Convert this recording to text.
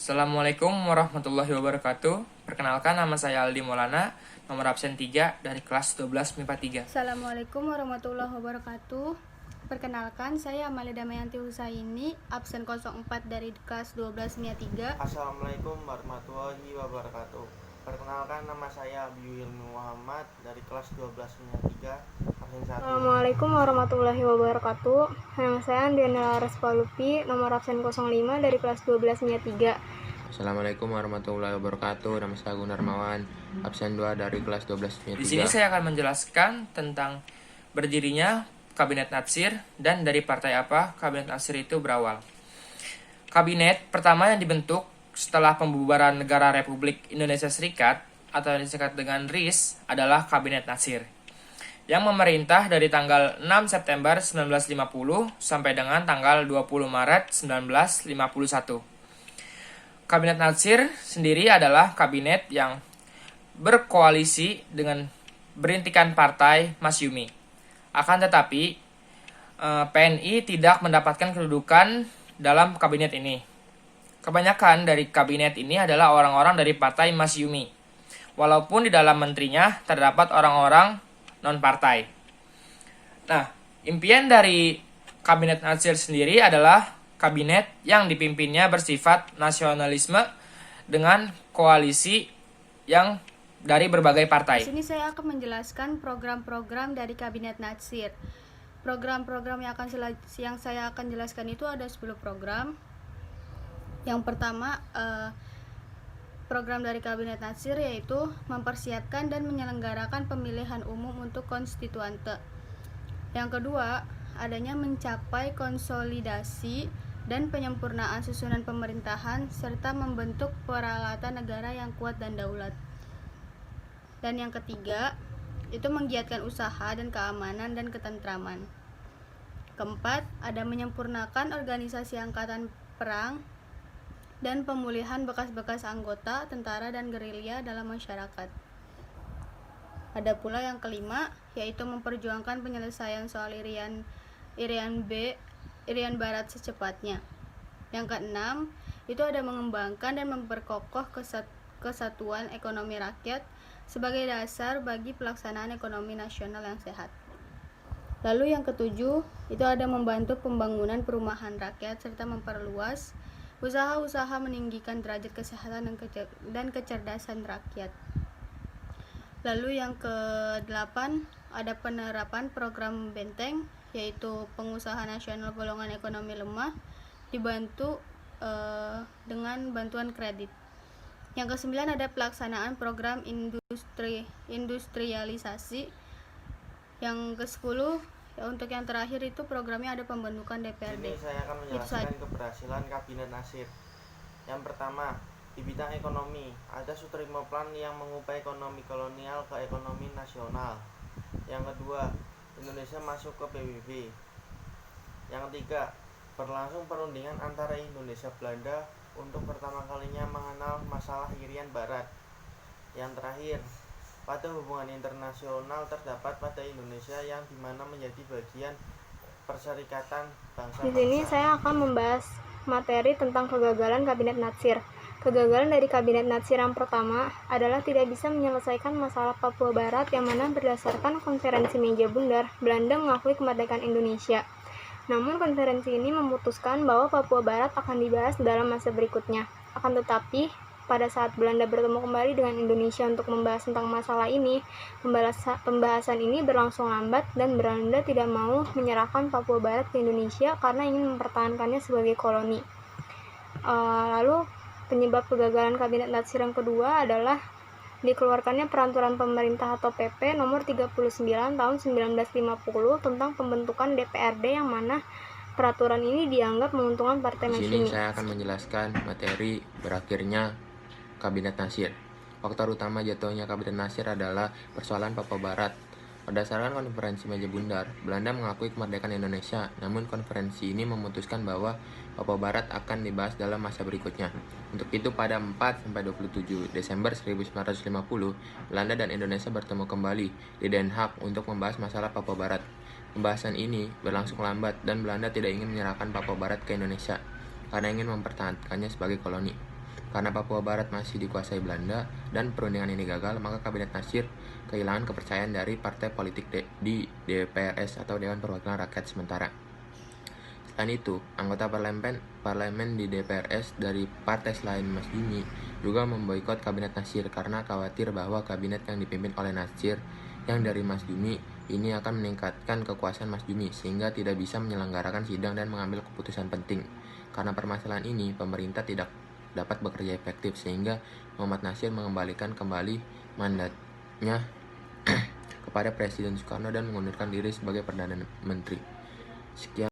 Assalamualaikum warahmatullahi wabarakatuh. Perkenalkan, nama saya Aldi Maulana, nomor absen 3 dari kelas 12 MIPA 3. Assalamualaikum warahmatullahi wabarakatuh. Perkenalkan, saya Amalia Damayanti Husaini, absen 04 dari kelas 12 MIPA 3. Assalamualaikum warahmatullahi wabarakatuh. Perkenalkan, nama saya Abiul Muhammad dari kelas 12 MIPA 3, absen 1. Assalamualaikum warahmatullahi wabarakatuh. Nama saya Andiana Laras Palupi, nomor absen 05 dari kelas 12 MIPA 3. Assalamualaikum warahmatullahi wabarakatuh. Nama saya Gunarmawan, absen 2 dari kelas 12 MIPA 3. Di sini saya akan menjelaskan tentang berdirinya Kabinet Natsir dan dari partai apa Kabinet Natsir itu berawal. Kabinet pertama yang dibentuk setelah pembubaran Negara Republik Indonesia Serikat atau yang disingkat dengan RIS adalah Kabinet Natsir, yang memerintah dari tanggal 6 September 1950 sampai dengan tanggal 20 Maret 1951. Kabinet Natsir sendiri adalah kabinet yang berkoalisi dengan berintikan partai Masyumi. Akan tetapi, PNI tidak mendapatkan kedudukan dalam kabinet ini. Kebanyakan dari kabinet ini adalah orang-orang dari partai Masyumi, walaupun di dalam menterinya terdapat orang-orang non-partai. Nah, impian dari Kabinet Natsir sendiri adalah kabinet yang dipimpinnya bersifat nasionalisme dengan koalisi yang dari berbagai partai. Di sini saya akan menjelaskan program-program dari Kabinet Natsir. Program-program yang saya akan jelaskan itu ada 10 program. Yang pertama, program dari Kabinet Natsir yaitu mempersiapkan dan menyelenggarakan pemilihan umum untuk konstituante. Yang kedua, adanya mencapai konsolidasi dan penyempurnaan susunan pemerintahan serta membentuk peralatan negara yang kuat dan daulat. Dan yang ketiga, itu menggiatkan usaha dan keamanan dan ketentraman. Keempat, ada menyempurnakan organisasi angkatan perang dan pemulihan bekas-bekas anggota tentara dan gerilya dalam masyarakat. Ada pula yang kelima, yaitu memperjuangkan penyelesaian soal Irian Barat secepatnya. Yang keenam, itu ada mengembangkan dan memperkokoh kesatuan ekonomi rakyat sebagai dasar bagi pelaksanaan ekonomi nasional yang sehat. Lalu yang ketujuh, itu ada membantu pembangunan perumahan rakyat serta memperluas usaha-usaha meninggikan derajat kesehatan dan kecerdasan rakyat. Lalu yang ke-8 ada penerapan program benteng, yaitu pengusaha nasional golongan ekonomi lemah dibantu dengan bantuan kredit. Yang ke-9 ada pelaksanaan program industrialisasi. Yang ke-10 untuk yang terakhir itu programnya ada pembentukan DPRD. Ini saya akan menjelaskan keberhasilan Kabinet Natsir. Yang pertama, di bidang ekonomi, ada Sutrimo Plan yang mengubah ekonomi kolonial ke ekonomi nasional. Yang kedua, Indonesia masuk ke PBB. Yang ketiga, berlangsung perundingan antara Indonesia Belanda untuk pertama kalinya mengenal masalah Irian Barat. Yang terakhir, pada hubungan internasional terdapat pada Indonesia yang dimana menjadi bagian Perserikatan Bangsa-Bangsa. Di sini saya akan membahas materi tentang kegagalan Kabinet Natsir. Kegagalan dari Kabinet Natsir yang pertama adalah tidak bisa menyelesaikan masalah Papua Barat yang mana berdasarkan konferensi meja bundar, Belanda mengakui kemerdekaan Indonesia. Namun konferensi ini memutuskan bahwa Papua Barat akan dibahas dalam masa berikutnya. Akan tetapi, pada saat Belanda bertemu kembali dengan Indonesia untuk membahas tentang masalah ini, pembahasan ini berlangsung lambat dan Belanda tidak mau menyerahkan Papua Barat ke Indonesia karena ingin mempertahankannya sebagai koloni. Lalu penyebab kegagalan Kabinet Natsir yang kedua adalah dikeluarkannya Peraturan Pemerintah atau PP nomor 39 tahun 1950 tentang pembentukan DPRD yang mana peraturan ini dianggap menguntungkan Partai Di sini Masyumi. saya akan menjelaskan materi berakhirnya Kabinet Natsir. Faktor utama jatuhnya Kabinet Natsir adalah persoalan Papua Barat. Berdasarkan konferensi meja bundar, Belanda mengakui kemerdekaan Indonesia, namun konferensi ini memutuskan bahwa Papua Barat akan dibahas dalam masa berikutnya. Untuk itu pada 4-27 Desember 1950, Belanda dan Indonesia bertemu kembali di Den Haag untuk membahas masalah Papua Barat. Pembahasan ini berlangsung lambat dan Belanda tidak ingin menyerahkan Papua Barat ke Indonesia karena ingin mempertahankannya sebagai koloni. Karena Papua Barat masih dikuasai Belanda dan perundingan ini gagal, maka Kabinet Natsir kehilangan kepercayaan dari partai politik di DPRS atau Dewan Perwakilan Rakyat sementara. Selain itu, anggota parlemen di DPRS dari partai selain Mas Jumi juga memboikot Kabinet Natsir karena khawatir bahwa kabinet yang dipimpin oleh Natsir yang dari Mas Jumi ini akan meningkatkan kekuasaan Mas Jumi sehingga tidak bisa menyelenggarakan sidang dan mengambil keputusan penting. Karena permasalahan ini, pemerintah tidak dapat bekerja efektif sehingga Muhammad Natsir mengembalikan kembali mandatnya kepada Presiden Soekarno dan mengundurkan diri sebagai Perdana Menteri. Sekian.